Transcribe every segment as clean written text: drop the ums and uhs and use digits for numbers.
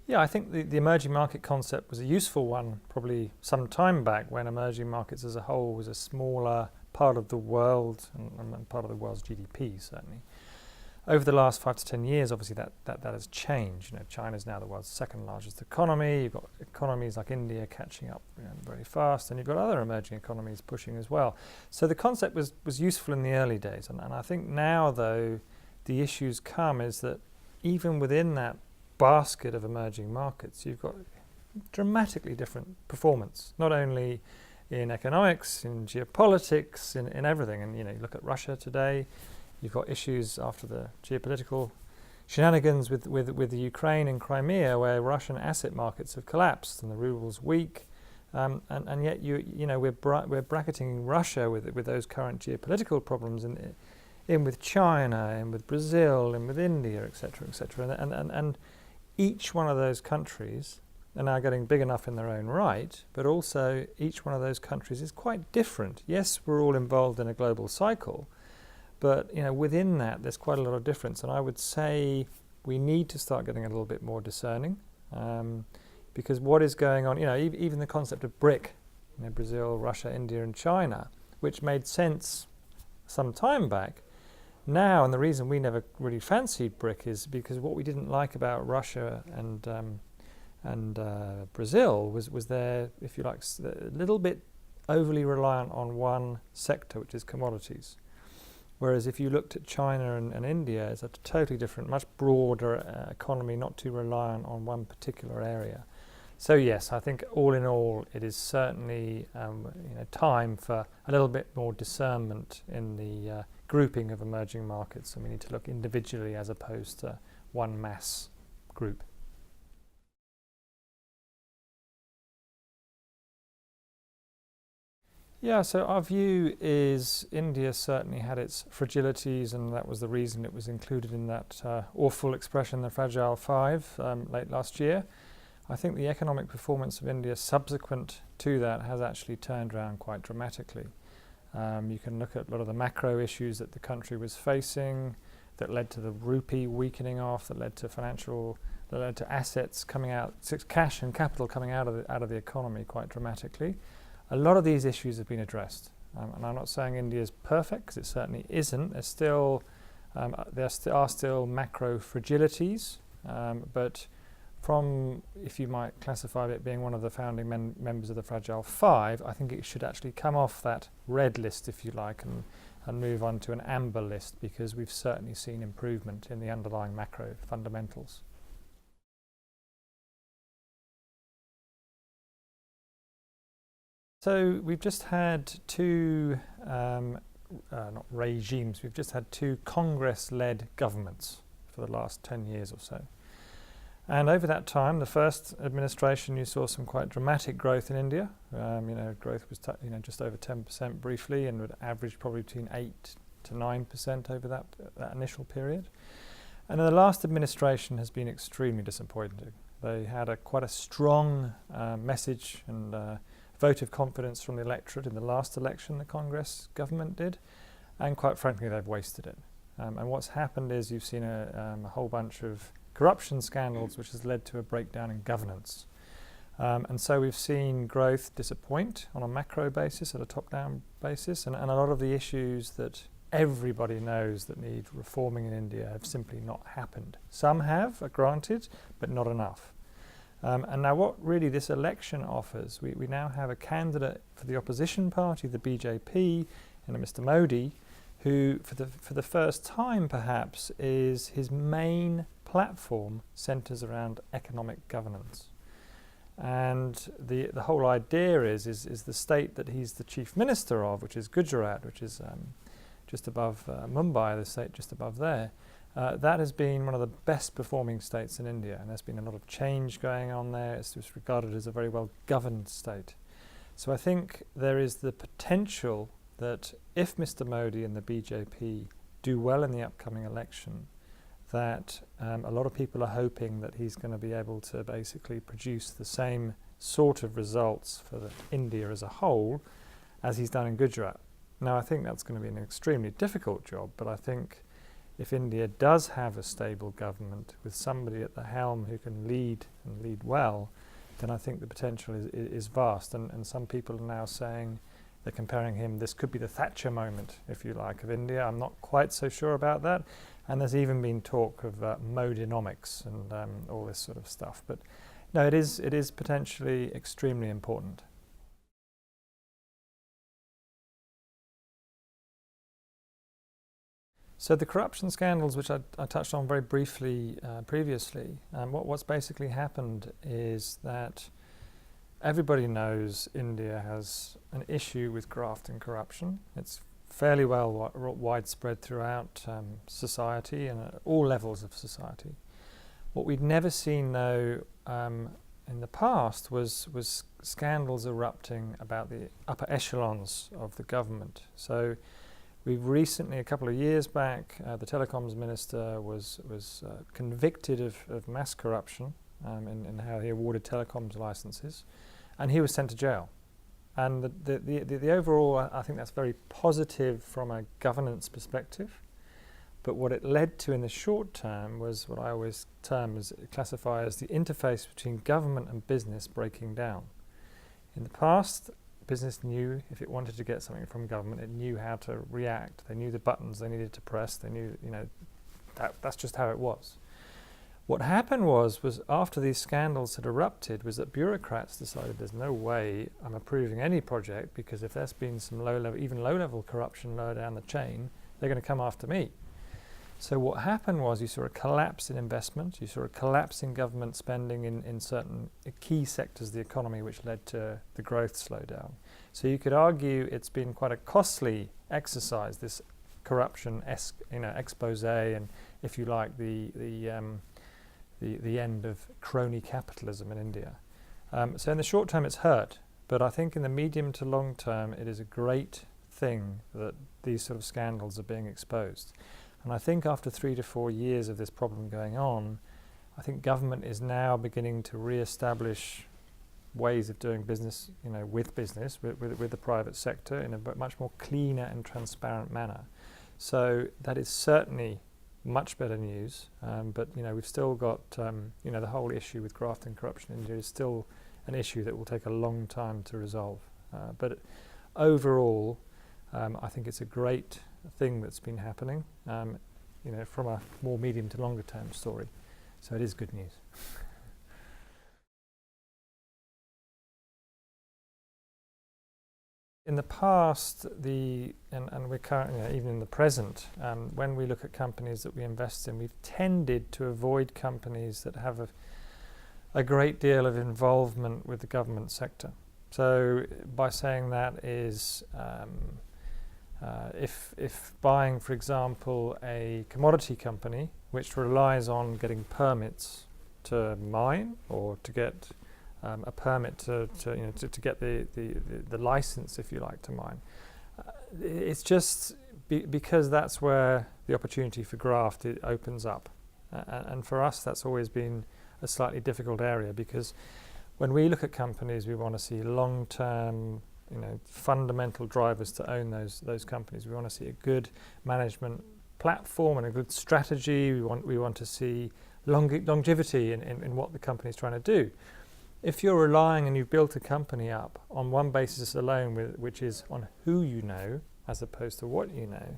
Yeah, I think the emerging market concept was a useful one probably some time back when emerging markets as a whole was a smaller part of the world and part of the world's GDP, certainly. Over the last 5 to 10 years, obviously that has changed. China's now the world's second largest economy. You've got economies like India catching up very fast, and you've got other emerging economies pushing as well. So the concept was useful in the early days, and I think now, though, the issues come is that even within that basket of emerging markets, you've got dramatically different performance, not only in economics, in geopolitics, in everything. And you look at Russia today. You've got issues after the geopolitical shenanigans with the Ukraine and Crimea, where Russian asset markets have collapsed and the ruble's weak, and yet we're bracketing Russia with those current geopolitical problems in with China, in with Brazil, in with India, etc., etc. And each one of those countries are now getting big enough in their own right, but also each one of those countries is quite different. Yes, we're all involved in a global cycle. But within that, there's quite a lot of difference, and I would say we need to start getting a little bit more discerning, because what is going on? Even the concept of BRIC, Brazil, Russia, India, and China, which made sense some time back. Now, and the reason we never really fancied BRIC is because what we didn't like about Russia and Brazil was their, if you like, a little bit overly reliant on one sector, which is commodities. Whereas if you looked at China and India, it's a totally different, much broader economy, not too reliant on one particular area. So yes, I think all in all, it is certainly time for a little bit more discernment in the grouping of emerging markets, and we need to look individually as opposed to one mass group. Yeah, so our view is India certainly had its fragilities, and that was the reason it was included in that awful expression, the Fragile Five, late last year. I think the economic performance of India subsequent to that has actually turned around quite dramatically. You can look at a lot of the macro issues that the country was facing that led to the rupee weakening off, that led to assets coming out, cash and capital coming out of the economy quite dramatically. A lot of these issues have been addressed, and I'm not saying India is perfect, because it certainly isn't. There are still macro fragilities, but from, if you might classify it being one of the founding members of the Fragile Five, I think it should actually come off that red list, if you like, and move on to an amber list, because we've certainly seen improvement in the underlying macro fundamentals. So we've just had two, not regimes, we've just had two Congress-led governments for the last 10 years or so. And over that time, the first administration, you saw some quite dramatic growth in India. Growth was just over 10% briefly, and would average probably between 8 to 9% over that initial period. And then the last administration has been extremely disappointing. They had quite a strong message and vote of confidence from the electorate in the last election the Congress government did, and quite frankly they've wasted it. And what's happened is you've seen a whole bunch of corruption scandals, which has led to a breakdown in governance. And so we've seen growth disappoint on a macro basis, at a top-down basis, and a lot of the issues that everybody knows that need reforming in India have simply not happened. Some have, granted, but not enough. And now what really this election offers, we now have a candidate for the opposition party, the BJP, and Mr. Modi, who for the first time perhaps is his main platform centres around economic governance. And the whole idea is the state that he's the chief minister of, which is Gujarat, which is just above Mumbai, the state just above there. That has been one of the best performing states in India, and there's been a lot of change going on there. It's just regarded as a very well governed state. So I think there is the potential that if Mr. Modi and the BJP do well in the upcoming election, that a lot of people are hoping that he's going to be able to basically produce the same sort of results for India as a whole as he's done in Gujarat. Now I think that's going to be an extremely difficult job, but I think if India does have a stable government with somebody at the helm who can lead and lead well, then I think the potential is vast. And some people are now saying, they're comparing him, this could be the Thatcher moment, if you like, of India. I'm not quite so sure about that. And there's even been talk of modenomics and all this sort of stuff. But no, it is potentially extremely important. So the corruption scandals, which I touched on very briefly previously, what's basically happened is that everybody knows India has an issue with graft and corruption. It's fairly well widespread throughout society and at all levels of society. What we'd never seen, though, in the past was scandals erupting about the upper echelons of the government. So we've recently, a couple of years back, the telecoms minister was convicted of mass corruption in how he awarded telecoms licenses, and he was sent to jail. And the overall, I think that's very positive from a governance perspective. But what it led to in the short term was what I always classify as the interface between government and business breaking down. In the past, business knew if it wanted to get something from government, it knew how to react. They knew the buttons they needed to press. They knew, that's just how it was. What happened was after these scandals had erupted was that bureaucrats decided there's no way I'm approving any project, because if there's been some low-level corruption lower down the chain, they're going to come after me. So what happened was you saw a collapse in investment, you saw a collapse in government spending in certain key sectors of the economy, which led to the growth slowdown. So you could argue it's been quite a costly exercise, this corruption expose, and if you like, the end of crony capitalism in India. So in the short term it's hurt, but I think in the medium to long term it is a great thing that these sort of scandals are being exposed. And I think after 3 to 4 years of this problem going on, I think government is now beginning to re-establish ways of doing business, with the private sector in a much more cleaner and transparent manner. So that is certainly much better news, but we've still got the whole issue with graft and corruption in India is still an issue that will take a long time to resolve. But overall, I think it's a great thing that's been happening, from a more medium to longer term story. So it is good news. In the past, and we're currently, even in the present, when we look at companies that we invest in, we've tended to avoid companies that have a great deal of involvement with the government sector. So by saying that is, if buying, for example, a commodity company which relies on getting permits to mine or to get a permit to get the license, if you like, to mine. It's just because that's where the opportunity for graft opens up. And for us, that's always been a slightly difficult area, because when we look at companies, we want to see long-term, fundamental drivers to own those companies. We want to see a good management platform and a good strategy. We want to see longevity in what the company is trying to do. If you're relying and you've built a company up on one basis alone, which is on who you know as opposed to what you know,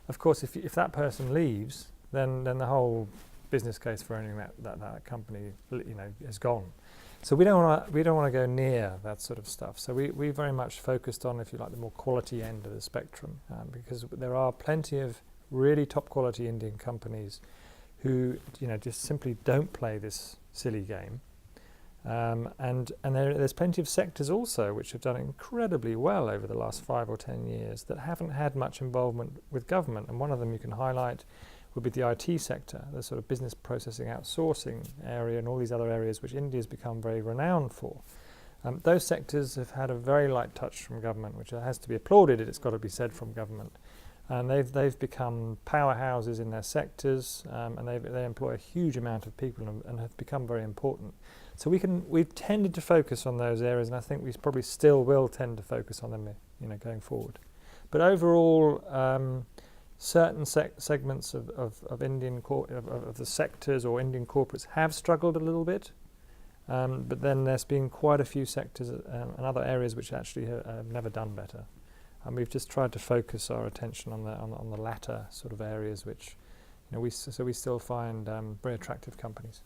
of course, if that person leaves, then the whole business case for owning that company, is gone. So we don't want to go near that sort of stuff. So we very much focused on, if you like, the more quality end of the spectrum, because there are plenty of really top quality Indian companies who just simply don't play this silly game. And there's plenty of sectors also which have done incredibly well over the last 5 or 10 years that haven't had much involvement with government. And one of them you can highlight would be the IT sector, the sort of business processing outsourcing area and all these other areas which India's become very renowned for. Those sectors have had a very light touch from government, which has to be applauded, it's got to be said, from government. And they've become powerhouses in their sectors, and they employ a huge amount of people and have become very important. So we've tended to focus on those areas, and I think we probably still will tend to focus on them, going forward. But overall, certain segments of Indian of the sectors or Indian corporates have struggled a little bit, but then there's been quite a few sectors and other areas which actually have never done better. And we've just tried to focus our attention on the latter sort of areas, which we still find very attractive companies.